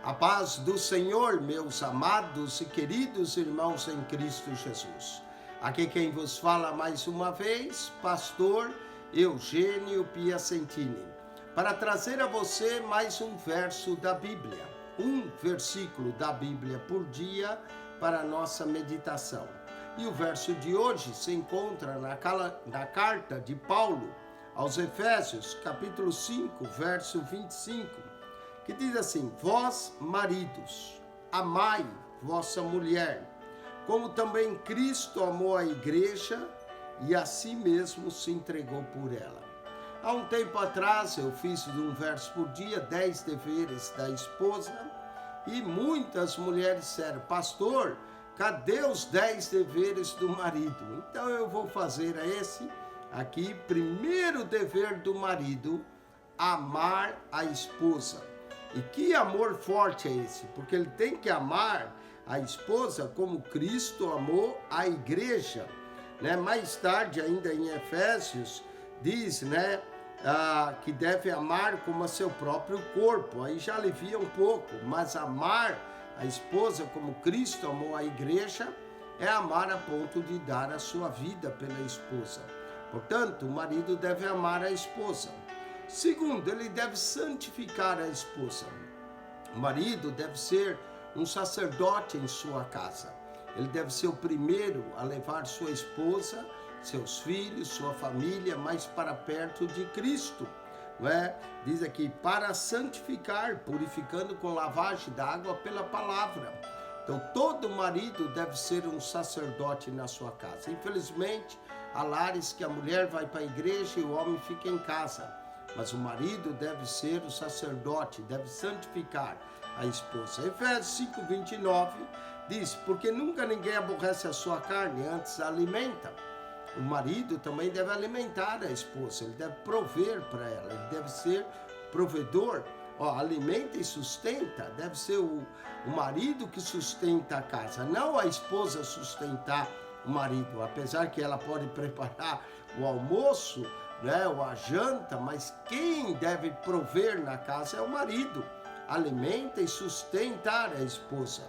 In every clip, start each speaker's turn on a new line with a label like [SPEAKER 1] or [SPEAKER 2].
[SPEAKER 1] A paz do Senhor, meus amados e queridos irmãos em Cristo Jesus. Aqui quem vos fala mais uma vez, pastor Eugênio Piacentini, para trazer a você mais um verso da Bíblia, um versículo da Bíblia por dia para a nossa meditação. E o verso de hoje se encontra na carta de Paulo aos Efésios, capítulo 5, verso 25, que diz assim: vós, maridos, amai vossa mulher, como também Cristo amou a igreja e a si mesmo se entregou por ela. Há um tempo atrás eu fiz de um verso por dia, 10 deveres da esposa, e muitas mulheres disseram: pastor, cadê os 10 deveres do marido? Então eu vou fazer esse aqui, primeiro dever do marido, amar a esposa. E que amor forte é esse? Porque ele tem que amar a esposa como Cristo amou a igreja. Mais tarde, ainda em Efésios, diz que deve amar como a seu próprio corpo. Aí já alivia um pouco, mas amar a esposa como Cristo amou a igreja é amar a ponto de dar a sua vida pela esposa. Portanto, o marido deve amar a esposa. Segundo, ele deve santificar a esposa. O marido deve ser um sacerdote em sua casa. Ele deve ser o primeiro a levar sua esposa, seus filhos, sua família mais para perto de Cristo. Diz aqui, para santificar, purificando com lavagem da água pela palavra. Então, todo marido deve ser um sacerdote na sua casa. Infelizmente, há lares que a mulher vai para a igreja e o homem fica em casa. Mas o marido deve ser o sacerdote, deve santificar a esposa. Efésios 5:29 diz, porque nunca ninguém aborrece a sua carne, antes a alimenta. O marido também deve alimentar a esposa, ele deve prover para ela, ele deve ser provedor. Alimenta e sustenta, deve ser o marido que sustenta a casa, não a esposa sustentar o marido, apesar que ela pode preparar o almoço, ou a janta, mas quem deve prover na casa é o marido. Alimenta e sustentar a esposa.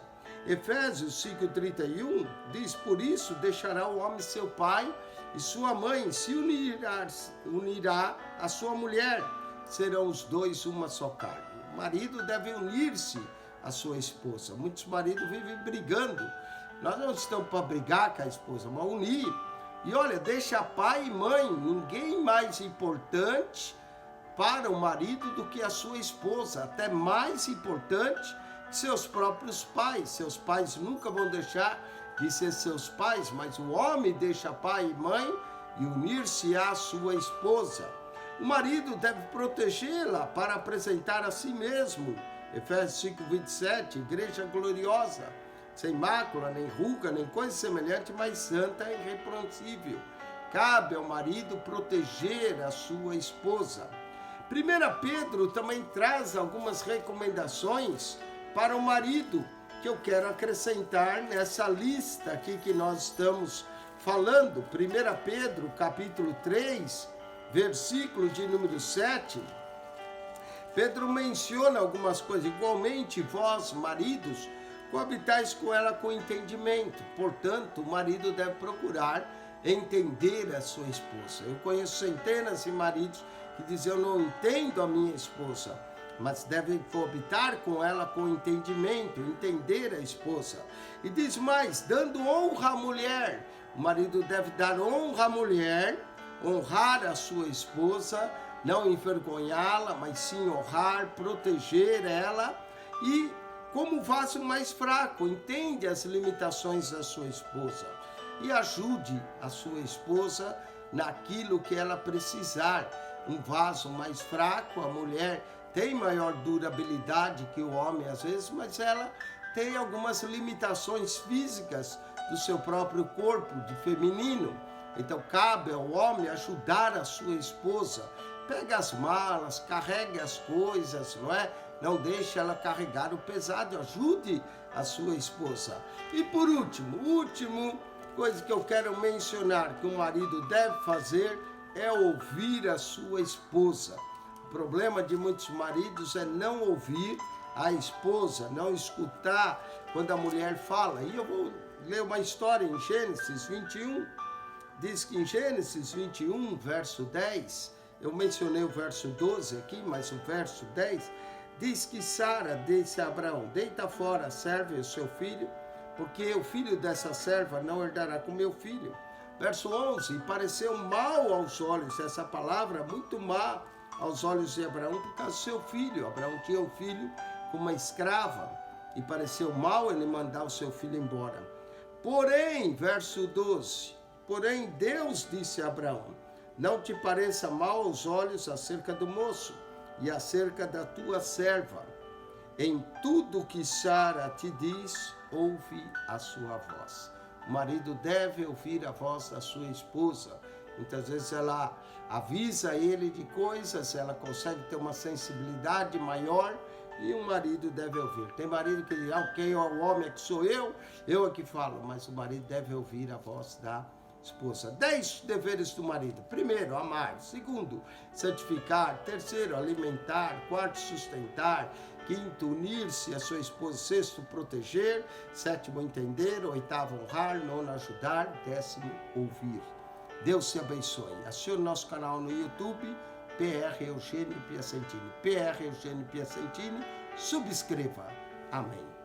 [SPEAKER 1] Efésios 5:31 diz, por isso deixará o homem seu pai e sua mãe, se unirá a sua mulher, serão os dois uma só carne. O marido deve unir-se à sua esposa. Muitos maridos vivem brigando. Nós não estamos para brigar com a esposa, mas unir. E olha, deixa pai e mãe, ninguém mais importante para o marido do que a sua esposa, até mais importante que seus próprios pais. Seus pais nunca vão deixar de ser seus pais, mas o homem deixa pai e mãe e unir-se à sua esposa. O marido deve protegê-la para apresentar a si mesmo. Efésios 5:27, igreja gloriosa, sem mácula, nem ruga, nem coisa semelhante, mas santa e irrepreensível. Cabe ao marido proteger a sua esposa. 1 Pedro também traz algumas recomendações para o marido, que eu quero acrescentar nessa lista aqui que nós estamos falando. 1 Pedro, capítulo 3, versículo de número 7, Pedro menciona algumas coisas. Igualmente, vós, maridos, coabitais com ela com entendimento. Portanto, o marido deve procurar entender a sua esposa. Eu conheço centenas de maridos que dizem, eu não entendo a minha esposa, mas devem coabitar com ela com entendimento, entender a esposa. E diz mais, dando honra à mulher. O marido deve dar honra à mulher, honrar a sua esposa, não envergonhá-la, mas sim honrar, proteger ela. E como vaso mais fraco, entende as limitações da sua esposa e ajude a sua esposa naquilo que ela precisar. Um vaso mais fraco, a mulher tem maior durabilidade que o homem às vezes, mas ela tem algumas limitações físicas do seu próprio corpo, de feminino. Então cabe ao homem ajudar a sua esposa. Pega as malas, carregue as coisas, Não deixe ela carregar o pesado, ajude a sua esposa. E por último, coisa que eu quero mencionar que o marido deve fazer é ouvir a sua esposa. O problema de muitos maridos é não ouvir a esposa não escutar quando a mulher fala. E eu vou ler uma história em Gênesis 21. Diz que em Gênesis 21, verso 10, eu mencionei o verso 12 aqui, mas o verso 10, diz que Sara disse a Abraão: deita fora a serva e o seu filho, porque o filho dessa serva não herdará com meu filho. Verso 11, pareceu mal aos olhos, essa palavra muito má aos olhos de Abraão, por causa do seu filho. Abraão tinha um filho com uma escrava, e pareceu mal ele mandar o seu filho embora. Porém, verso 12, porém Deus disse a Abraão: não te pareça mal aos olhos acerca do moço e acerca da tua serva. Em tudo que Sara te diz, ouve a sua voz. O marido deve ouvir a voz da sua esposa. Muitas vezes ela avisa ele de coisas, ela consegue ter uma sensibilidade maior e o marido deve ouvir. Tem marido que diz: quem é o homem é que sou eu é que falo, mas o marido deve ouvir a voz da esposa. 10 deveres do marido. Primeiro, amar. Segundo, santificar. Terceiro, alimentar. Quarto, sustentar. Quinto, unir-se a sua esposa. Sexto, proteger. Sétimo, entender. Oitavo, honrar. Nono, ajudar. Décimo, ouvir. Deus te abençoe. Assine o nosso canal no YouTube, PR Eugênio Piacentini. PR Eugênio Piacentini. Subscreva. Amém.